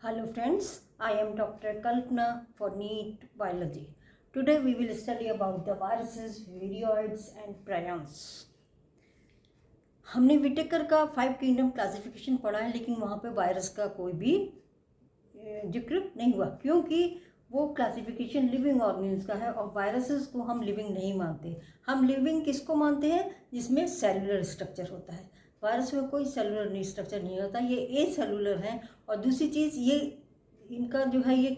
Hello friends, I am Dr. Kalpana for NEET Biology. Today we will study about the viruses, virions and prions. हमने Whittaker का 5 kingdom classification पढ़ा है, लेकिन वहाँ पे virus का कोई भी जिक्र नहीं हुआ, क्योंकि वो क्लासिफिकेशन लिविंग ऑर्गेनिज्म का है और वायरसेस को हम लिविंग नहीं मानते। हम लिविंग किसको मानते हैं? जिसमें सेलुलर स्ट्रक्चर होता है। वायरस में कोई सेलुलर स्ट्रक्चर नहीं होता, ये ए सेलुलर हैं। और दूसरी चीज़, ये इनका जो है ये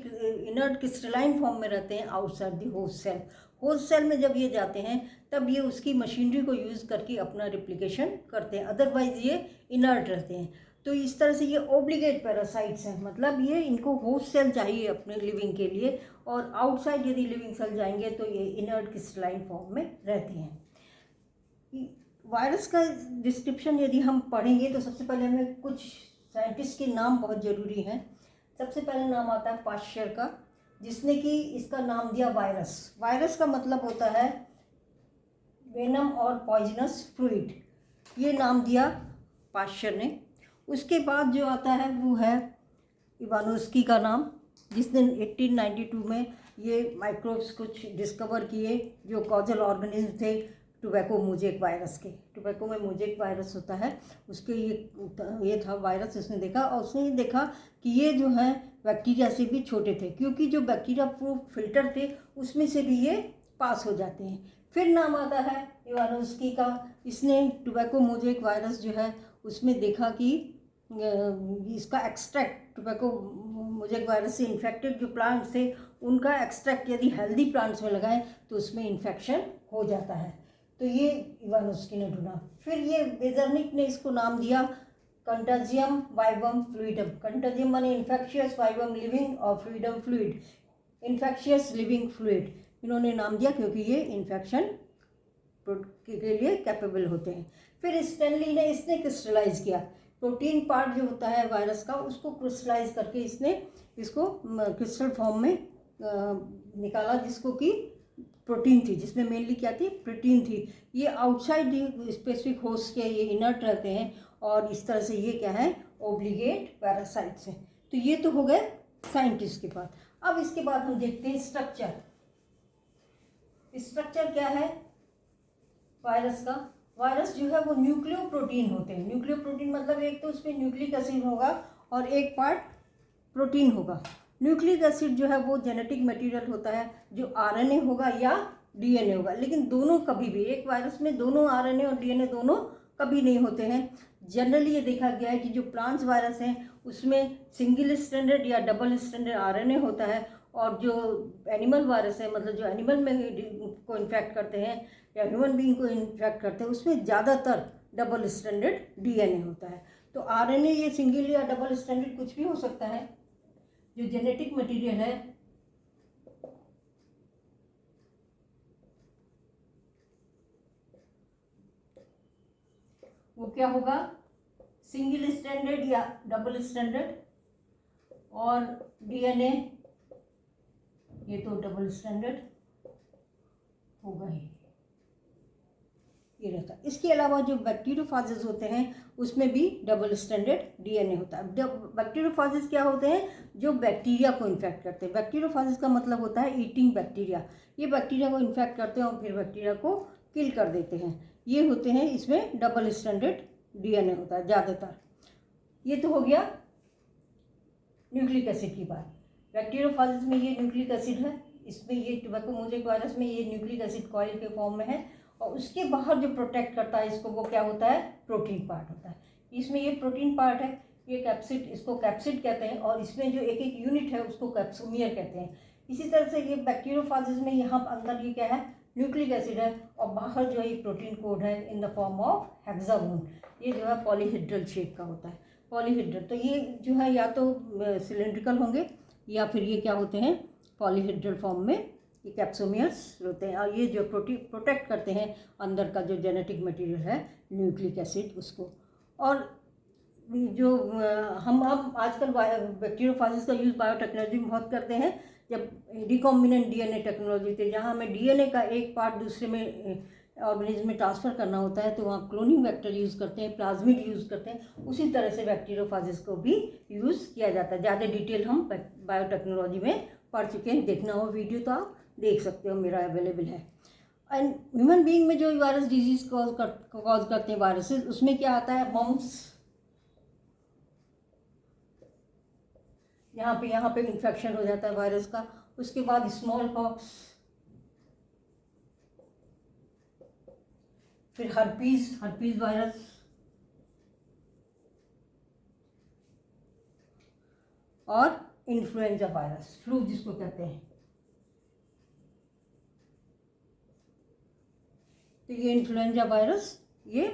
इनर्ट क्रिस्टलाइन फॉर्म में रहते हैं outside the host cell. Host cell में जब ये जाते हैं तब ये उसकी मशीनरी को यूज़ करके अपना रिप्लिकेशन करते हैं, अदरवाइज ये इनर्ट रहते हैं। तो इस तरह से ये ऑब्लिगेट पैरासाइट्स हैं, मतलब ये इनको होस्ट सेल चाहिए अपने लिविंग के लिए, और आउटसाइड यदि लिविंग सेल जाएंगे तो ये इनर्ट क्रिस्टलाइन फॉर्म में रहते हैं। वायरस का डिस्क्रिप्शन यदि हम पढ़ेंगे तो सबसे पहले हमें कुछ साइंटिस्ट के नाम बहुत ज़रूरी हैं। सबसे पहले नाम आता है पाश्चर का, जिसने कि इसका नाम दिया वायरस। वायरस का मतलब होता है वेनम और पॉइजनस फ्लूइड, ये नाम दिया पाश्चर ने। उसके बाद जो आता है वो है इवानोस्की का नाम, जिसने 1892 में ये माइक्रोब्स कुछ डिस्कवर किए जो कॉजल ऑर्गेनिज्म थे टोबैको मोजेक वायरस के। टोबैको में मोजेक वायरस होता है, उसके ये था वायरस। उसने देखा और उसने ये देखा कि ये जो है बैक्टीरिया से भी छोटे थे, क्योंकि जो बैक्टीरिया प्रूफ फिल्टर थे उसमें से भी ये पास हो जाते हैं। फिर नाम आता है इवानोस्की का। इसने टोबैको मोजेक वायरस जो है उसमें देखा कि इसका एक्सट्रैक्ट, टोबैको मोजेक वायरस से इन्फेक्टेड जो प्लांट्स थे उनका एक्सट्रैक्ट यदि हेल्दी प्लांट्स में लगाएं तो उसमें इन्फेक्शन हो जाता है। तो ये इवानोस्की ने ढूंढा। फिर ये बेजर्निक ने इसको नाम दिया कंटाजियम वाइवम फ्लूइडम। कंटाजियम माने इन्फेक्शियस, वाइवम लिविंग और fluidum fluid, infectious living fluid इन्होंने नाम दिया क्योंकि ये इन्फेक्शन के लिए कैपेबल होते हैं। फिर स्टैनली ने इसने क्रिस्टलाइज किया प्रोटीन पार्ट जो होता है वायरस का, उसको क्रिस्टलाइज करके इसने इसको क्रिस्टल फॉर्म में निकाला, जिसको कि प्रोटीन थी, जिसमें मेनली क्या थी? प्रोटीन थी। ये आउटसाइड स्पेसिफिक होस्ट के ये इनर्ट रहते हैं और इस तरह से ये क्या है? ऑब्लिगेट पैरासाइट्स हैं। तो ये तो हो गए साइंटिस्ट के पास। अब इसके बाद हम देखते हैं स्ट्रक्चर। स्ट्रक्चर क्या है वायरस का? वायरस जो है वो न्यूक्लियो प्रोटीन होते हैं। न्यूक्लियो प्रोटीन मतलब एक तो उसमें न्यूक्लिक एसिड होगा और एक पार्ट प्रोटीन होगा। न्यूक्लिक एसिड जो है वो जेनेटिक मटेरियल होता है, जो आरएनए होगा या डीएनए होगा, लेकिन दोनों कभी भी, एक वायरस में दोनों आरएनए और डीएनए दोनों कभी नहीं होते हैं। जनरली ये देखा गया है कि जो प्लांट्स वायरस हैं उसमें सिंगल स्ट्रैंडेड या डबल स्ट्रैंडेड आरएनए होता है, और जो एनिमल वायरस है, मतलब जो एनिमल में को इन्फेक्ट करते हैं या ह्यूमन बीइंग को इन्फेक्ट करते हैं, उसमें ज़्यादातर डबल स्ट्रैंडेड डीएनए होता है। तो आरएनए ये सिंगल या डबल स्ट्रैंडेड कुछ भी हो सकता है। जो जेनेटिक मटेरियल है वो क्या होगा? सिंगल स्ट्रैंडेड या डबल स्ट्रैंडेड, और डीएनए ये तो डबल स्ट्रैंडेड होगा ही, ये रहता है। इसके अलावा जो बैक्टीरियोफाजेस होते हैं उसमें भी डबल स्ट्रैंडेड डीएनए होता है। बैक्टीरियोफाजेस क्या होते हैं? जो बैक्टीरिया को इन्फेक्ट करते हैं। बैक्टीरियोफाजेस का मतलब होता है ईटिंग बैक्टीरिया। ये बैक्टीरिया को इन्फेक्ट करते हैं और फिर बैक्टीरिया को किल कर देते हैं। ये होते हैं, इसमें डबल स्ट्रैंडेड डीएनए होता है ज़्यादातर। ये तो हो गया न्यूक्लिक एसिड की बात। बैक्टीरियोफाजेस में ये न्यूक्लिक एसिड है, इसमें ये टोबैको मोजेक वायरस में ये न्यूक्लिक एसिड कॉइल के फॉर्म में है, और उसके बाहर जो प्रोटेक्ट करता है इसको वो क्या होता है? प्रोटीन पार्ट होता है। इसमें ये प्रोटीन पार्ट है, ये कैप्सिड, इसको कैप्सिड कहते हैं, और इसमें जो एक एक यूनिट है उसको कैप्सोमियर कहते हैं। इसी तरह से ये बैक्टीरियोफाजेस में यहाँ अंदर ये क्या है? न्यूक्लिक एसिड है, और बाहर जो है ये प्रोटीन कोड है in the form of hexagon. ये जो है पॉलीहेड्रल शेप का होता है, पॉलीहेड्रल। तो ये जो है या तो सिलेंड्रिकल होंगे या फिर ये क्या होते हैं? पॉलीहेड्रल फॉर्म में ये कैप्सोमियर्स होते हैं, और ये जो प्रोटेक्ट करते हैं अंदर का जो जेनेटिक मटेरियल है न्यूक्लिक एसिड उसको। और जो हम आजकल बैक्टीरियोफाजेस का यूज़ बायोटेक्नोलॉजी में बहुत करते हैं। जब रिकॉम्बिनेंट डीएनए टेक्नोलॉजी थी, जहाँ हमें डीएनए का एक पार्ट दूसरे में ऑर्गेनिज्म में ट्रांसफ़र करना होता है तो वहाँ क्लोनिंग वेक्टर यूज़ करते हैं, प्लाज्मिड यूज़ करते हैं। उसी तरह से बैक्टीरियोफाजिस को भी यूज़ किया जाता है। ज़्यादा डिटेल हम बायोटेक्नोलॉजी में पढ़ चुके हैं। देखना हो वीडियो तो आप देख सकते हो, मेरा अवेलेबल है। एंड ह्यूमन बीइंग में जो वायरस डिजीज़ कॉज करते हैं वायरसेस, उसमें क्या आता है, मम्प्स, यहाँ पे इन्फेक्शन हो जाता है वायरस का। उसके बाद स्मॉल पॉक्स, फिर हर्पीज वायरस, और इन्फ्लुएंजा वायरस, फ्लू जिसको कहते हैं। तो ये इन्फ्लुएंजा वायरस, ये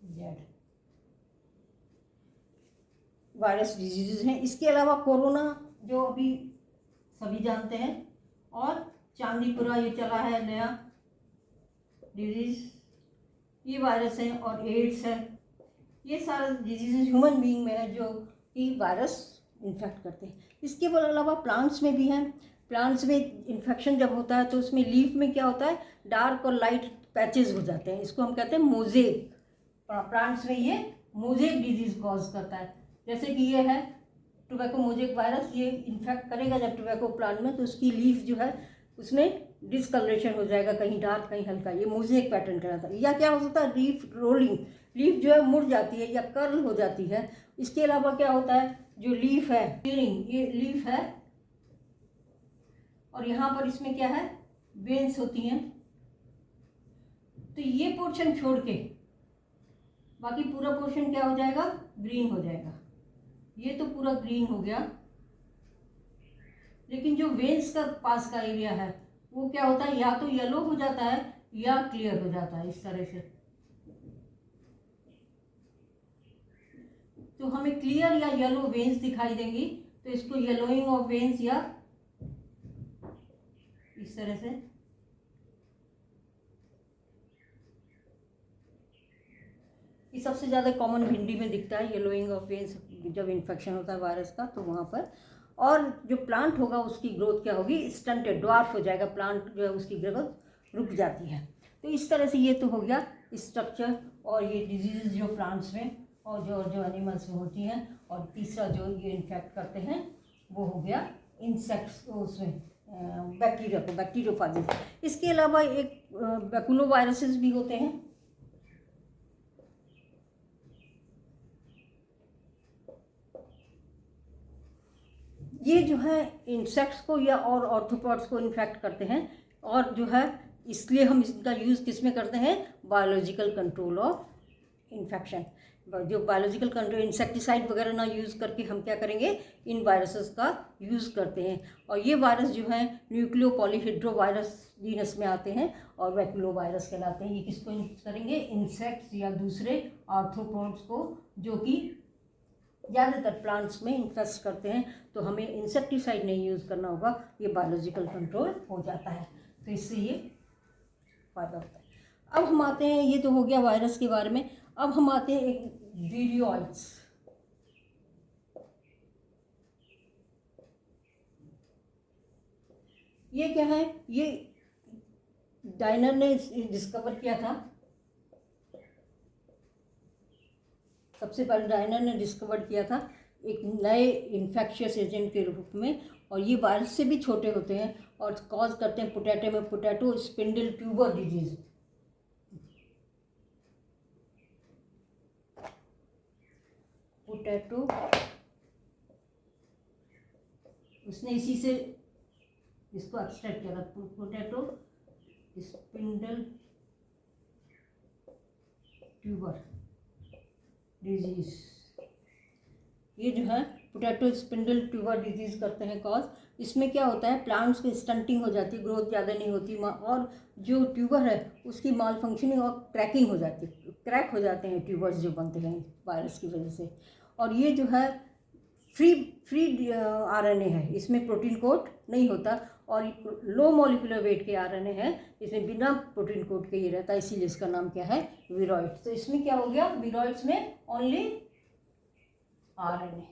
जेड वायरस डिजीज़ हैं। इसके अलावा कोरोना जो अभी सभी जानते हैं, और चांदीपुरा ये चला है नया डिजीज़, ये वायरस है, और एड्स है। ये सारे डिजीज़ ह्यूमन बीइंग में है जो कि वायरस इन्फेक्ट करते हैं। इसके अलावा प्लांट्स में भी हैं। प्लांट्स में इन्फेक्शन जब होता है तो उसमें लीफ में क्या होता है, डार्क और लाइट पैचेस हो जाते हैं। इसको हम कहते हैं मोज़ेक। प्लांट्स में ये मोज़ेक डिजीज़ कॉज करता है। जैसे कि ये है टोबैको मोज़ेक वायरस, ये इन्फेक्ट करेगा जब टोबैको प्लांट में, तो उसकी लीफ जो है उसमें डिसकलरेशन हो जाएगा, कहीं डार्क कहीं हल्का। ये मोज़ेक पैटर्न कहलाता है। या क्या हो सकता है, लीफ रोलिंग, लीफ जो है मुड़ जाती है या कर्ल हो जाती है। इसके अलावा क्या होता है, जो लीफ है ये लीफ है, और यहाँ पर इसमें क्या है, वेन्स होती हैं। तो ये पोर्शन छोड़ के बाकी पूरा पोर्शन क्या हो जाएगा, ग्रीन हो जाएगा। ये तो पूरा ग्रीन हो गया, लेकिन जो वेन्स का पास का एरिया है वो क्या होता है, या तो येलो हो जाता है या क्लियर हो जाता है, इस तरह से। तो हमें क्लियर या येलो वेन्स दिखाई देंगी, तो इसको येलोइंग ऑफ वेन्स या इस तरह से। ये सबसे ज़्यादा कॉमन भिंडी में दिखता है, येलोइंग ऑफ वेन्स, जब इन्फेक्शन होता है वायरस का तो वहाँ पर। और जो प्लांट होगा उसकी ग्रोथ क्या होगी, स्टंटेड, ड्वार्फ हो जाएगा प्लांट, जो है उसकी ग्रोथ रुक जाती है। तो इस तरह से ये तो हो गया स्ट्रक्चर, और ये डिजीज़ जो प्लांट्स में और जो एनिमल्स में होती हैं। और तीसरा जो ये इन्फेक्ट करते हैं वो हो गया इंसेक्ट्स को, उसमें बैक्टीरिया को, बैक्टीरियोफाजिस। इसके अलावा एक बैकुलो वायरसेस भी होते हैं। ये जो है इंसेक्ट्स को या और ऑर्थ्रोपॉड्स को इन्फेक्ट करते हैं, और जो है इसलिए हम इसका यूज़ किस में करते हैं, बायोलॉजिकल कंट्रोल ऑफ इन्फेक्शन। जो बायोलॉजिकल कंट्रोल, इंसेक्टिसाइड वगैरह ना यूज़ करके हम क्या करेंगे, इन वायरसेस का यूज़ करते हैं। और ये वायरस जो है न्यूक्लियो पॉलीहेड्रो वायरस जीनस में आते हैं और बैकुलो वायरस कहलाते हैं। ये किसको यूज करेंगे, इंसेक्ट्स या दूसरे आर्थ्रोपॉड्स को, जो कि ज़्यादातर प्लांट्स में इन्फेक्ट करते हैं। तो हमें इंसेक्टिसाइड नहीं यूज़ करना होगा, ये बायोलॉजिकल कंट्रोल हो जाता है। तो इससे ये फ़ायदा होता है। अब हम आते हैं, ये तो हो गया वायरस के बारे में। अब हम आते हैं एक वीरियोइड्स। ये क्या है, ये डायनर ने डिस्कवर किया था। सबसे पहले डायनर ने डिस्कवर किया था एक नए इन्फेक्शियस एजेंट के रूप में, और ये वायरस से भी छोटे होते हैं और कॉज करते हैं पोटैटो में potato spindle tuber disease. Potato, उसने इसी से इसको एक्सट्रैक्ट किया था, पोटैटो स्पिंडल ट्यूबर डिजीज। ये जो है पोटैटो स्पिंडल ट्यूबर डिजीज़ करते हैं कॉज। इसमें क्या होता है, प्लांट्स की स्टंटिंग हो जाती है, ग्रोथ ज़्यादा नहीं होती, और जो ट्यूबर है उसकी माल फंक्शनिंग और क्रैकिंग हो जाती है, क्रैक हो जाते हैं ट्यूबर्स जो बनते हैं वायरस की वजह से। और ये जो है फ्री आरएनए है, इसमें प्रोटीन कोड नहीं होता, और लो मॉलिक्यूलर वेट के आरएनए है, इसमें बिना प्रोटीन कोड के ये रहता है, इसीलिए इसका नाम क्या है, वीरॉइड। तो इसमें क्या हो गया, वीरॉइड्स में ओनली आरएनए,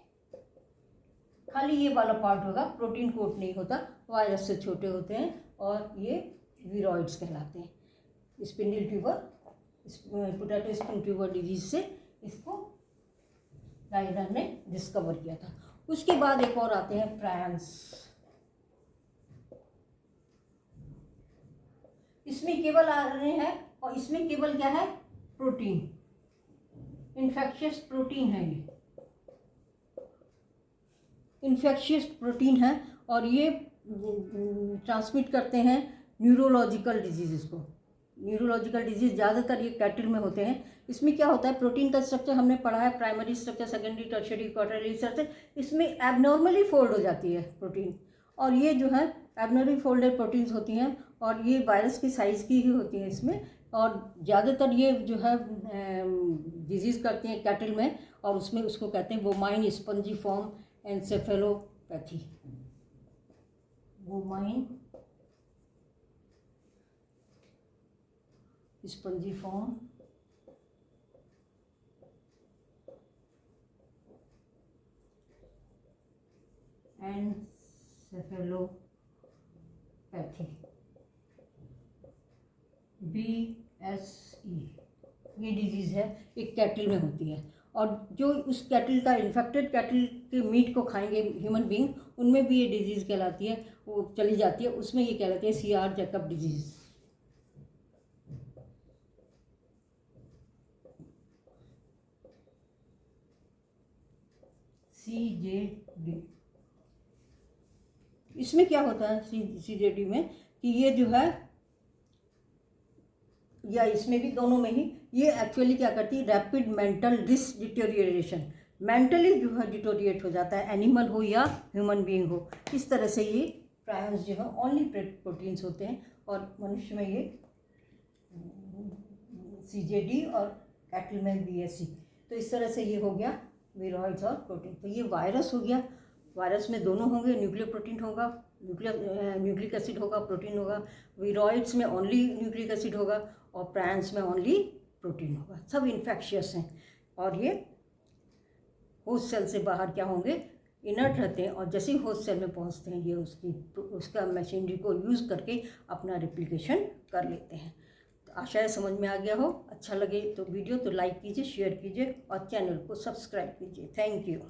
खाली ये वाला पार्ट होगा, प्रोटीन कोड नहीं होता, वायरस से छोटे होते हैं और ये वीरॉइड्स कहलाते हैं। Spindle tuber, potato spin tuber disease से इसको राइडर ने डिस्कवर किया था। उसके बाद एक और आते हैं प्रायंस। इसमें केवल आरएनए है और इसमें केवल क्या है, प्रोटीन, इन्फेक्शियस प्रोटीन है, ये इन्फेक्शियस प्रोटीन है और ये ट्रांसमिट करते हैं न्यूरोलॉजिकल डिजीज़ को। न्यूरोलॉजिकल डिजीज़ ज़्यादातर ये कैटल में होते हैं। इसमें क्या होता है, प्रोटीन का स्ट्रक्चर हमने पढ़ा है, primary structure, secondary, tertiary, quarterly structure. इसमें एबनॉर्मली फोल्ड हो जाती है प्रोटीन, और ये जो है एबनॉर्मली फोल्डेड प्रोटीन्स होती हैं और ये वायरस की साइज़ की ही होती हैं इसमें। और ज़्यादातर ये जो है डिजीज़ करती हैं कैटल में, और उसमें उसको कहते हैं बोमाइन स्पंजीफॉर्म एन्सेफेलोपैथी। बोमाइन स्पंजीफॉर्म एन्सेफेलोपैथी, BSE, ये डिजीज़ है, एक कैटल में होती है। और जो उस कैटल का, इन्फेक्टेड कैटल के मीट को खाएंगे ह्यूमन बींग, उनमें भी ये डिजीज़ कहलाती है, वो चली जाती है, उसमें ये कहलाती है CR जैकब डिजीज़। CJD। इसमें क्या होता है CJD में कि ये जो है, या इसमें भी, दोनों में ही, ये एक्चुअली क्या करती है, रैपिड मेंटल डिटेरियोरेशन, मेंटली जो है डिटोरिएट हो जाता है, एनिमल हो या ह्यूमन बीइंग हो। इस तरह से ये प्रायंस जो है ओनली प्रोटीन्स होते हैं, और मनुष्य में ये CJD और कैटल में BSE। तो इस तरह से ये हो गया वीरॉइड्स और प्रोटीन। तो ये वायरस हो गया, वायरस में दोनों होंगे, न्यूक्लियर प्रोटीन होगा, न्यूक्लिक एसिड होगा, प्रोटीन होगा। वीरॉइड्स में ओनली न्यूक्लिक एसिड होगा और प्रायंस में ओनली प्रोटीन होगा। सब इन्फेक्शियस हैं और ये होस्ट सेल से बाहर क्या होंगे, इनर्ट रहते हैं, और जैसे ही होस्ट सेल में पहुंचते हैं ये उसका मशीनरी को यूज़ करके अपना रेप्लिकेशन कर लेते हैं। तो आशा है समझ में आ गया हो। अच्छा लगे तो वीडियो तो लाइक कीजिए, शेयर कीजिए और चैनल को सब्सक्राइब कीजिए। Thank you.